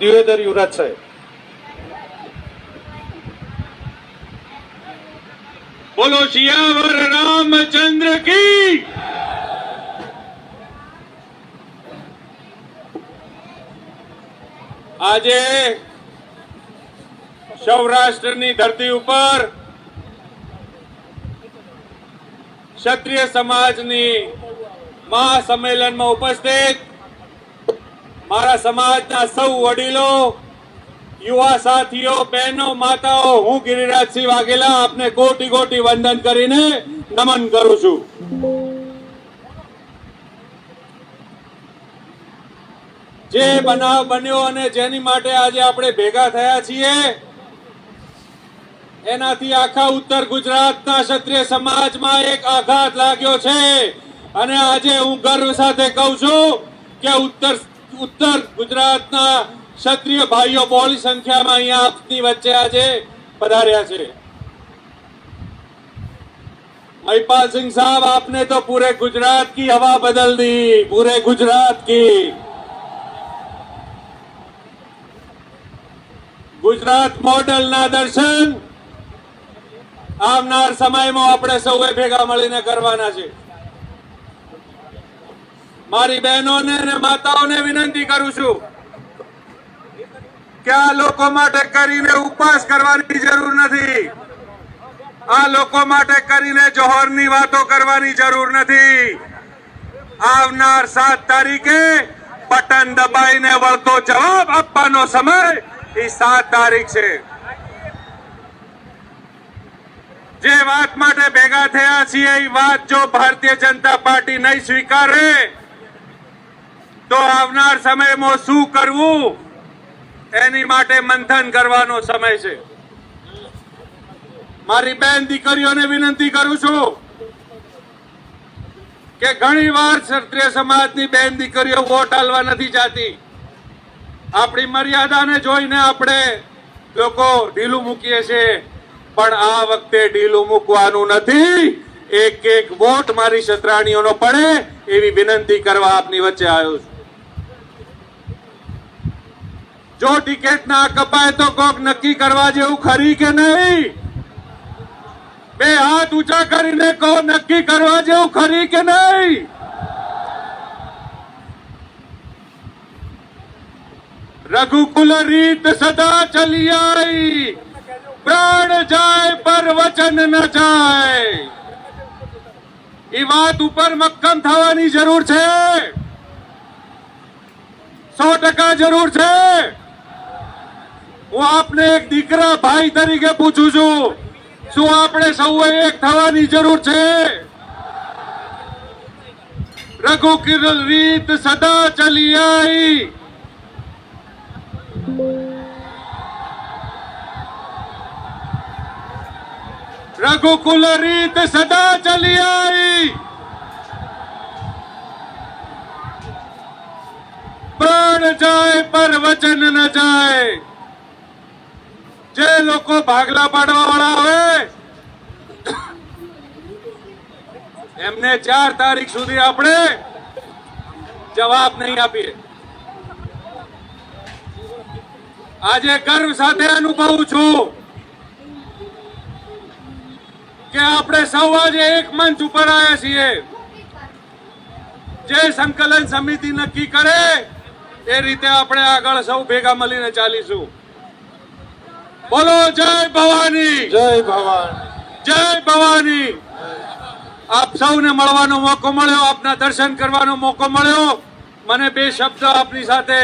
દિવેદર યુવરાજ સાહેબ. બોલો સિયાવર રામચંદ્ર કી. આજે સૌરાષ્ટ્રની ધરતી ઉપર ક્ષત્રિય સમાજની મહાસંમેલનમાં ઉપસ્થિત મારા સમાજના સૌ વડીલો, યુવા સાથીઓ, બહેનો, માતાઓ, હું ગિરિરાજસિંહ વાઘેલા આપને કોટી કોટી વંદન કરીને નમન કરું છું. જે બનાવ બન્યો અને જેની માટે આજે આપણે ભેગા થયા છીએ એનાથી આખા ઉત્તર ગુજરાતના ક્ષત્રિય સમાજમાં એક આઘાત લાગ્યો છે અને આજે હું ગર્વ સાથે કહું છું કે ઉત્તર ગુજરાતના ક્ષત્રિય ભાઈઓ બહોળી સંખ્યામાં અહીંયા આપની વચ્ચે આજે પધાર્યા છે. महिपाल सिंह साहब, आपने तो पूरे गुजरात की हवा बदल दी, पूरे गुजरात की. गुजरात मॉडल ना दर्शन આવનાર સમયમાં આપણે સૌએ ભેગા મળીને કરવાના છે. મારી બહેનોને અને માતાઓને વિનંતી કરું છું કે આ લોકો માટે કરીને ઉપવાસ કરવાની જરૂર નથી, આ લોકો માટે કરીને જોહરની વાતો કરવાની જરૂર નથી. આવનાર 7 તારીખે બટન દબાઈને વળતો જવાબ આપવાનો સમય એ 7 તારીખ છે. જે વાત માટે ભેગા થયા છીએ એ વાત જો ભારતીય જનતા પાર્ટી નહીં સ્વીકારે તો આવનાર સમયમાં શું કરવું એની માટે મંથન કરવાનો સમય છે. મારી બેન દીકરીઓને વિનંતી કરું છું કે ઘણી વાર ક્ષત્રિય સમાજની બેન દીકરીઓ વોટ આલવા નથી જાતી. આપણી મર્યાદાને જોઈને આપણે લોકો ઢીલું મૂકીએ છીએ, પણ આ વખતે ઢીલું મૂકવાનું નથી. એક એક વોટ મારી ક્ષત્રાણીઓનો પડે એવી વિનંતી કરવા આપની વચ્ચે આવ્યો છું. જો ટિકિટ ના કપાય તો કોક નક્કી કરવા જેવું ખરી કે નહીં? બે હાથ ઊંચા કરીને કહો, નક્કી કરવા જેવું ખરી કે નહીં? રઘુકુલ રીત સદા ચલી આઈ, પ્રાણ જાય પર વચન ન જાય. એ વાત ઉપર મક્કમ થવાની જરૂર છે, 100% જરૂર છે. હું આપને એક દીકરા ભાઈ તરીકે પૂછું છું, શું આપણે સૌએ એક થવાની જરૂર છે? રઘુકુલ રીત સદા ચલી આઈ, રઘુકુલ રીત સદા ચલી આઈ, પ્રાણ જાય પર વચન ન જાય. જે લોકો ભાગલા પાડવા વાળા હોય એમને 4 તારીખ સુધી આપણે જવાબ નહીં આપીએ. આજે ગર્વ સાથે અનુભવું છું કે આપણે સૌ આજે એક મંચ ઉપર આવ્યા છીએ. જે સંકલન સમિતિ નક્કી કરે એ રીતે આપણે આગળ સૌ ભેગા મળીને ચાલીશું. બોલો જય ભવાની, જય ભવાની, જય ભવાની. આપ સૌને મળવાનો મોકો મળ્યો, આપના દર્શન કરવાનો મોકો મળ્યો, મને 2 શબ્દ આપની સાથે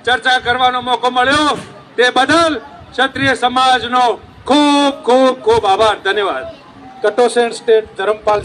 ચર્ચા કરવાનો મોકો મળ્યો, તે બદલ ક્ષત્રિય સમાજનો ખૂબ ખૂબ ખૂબ આભાર. ધન્યવાદ. કટોસેન સ્ટેટ ધરમપાલ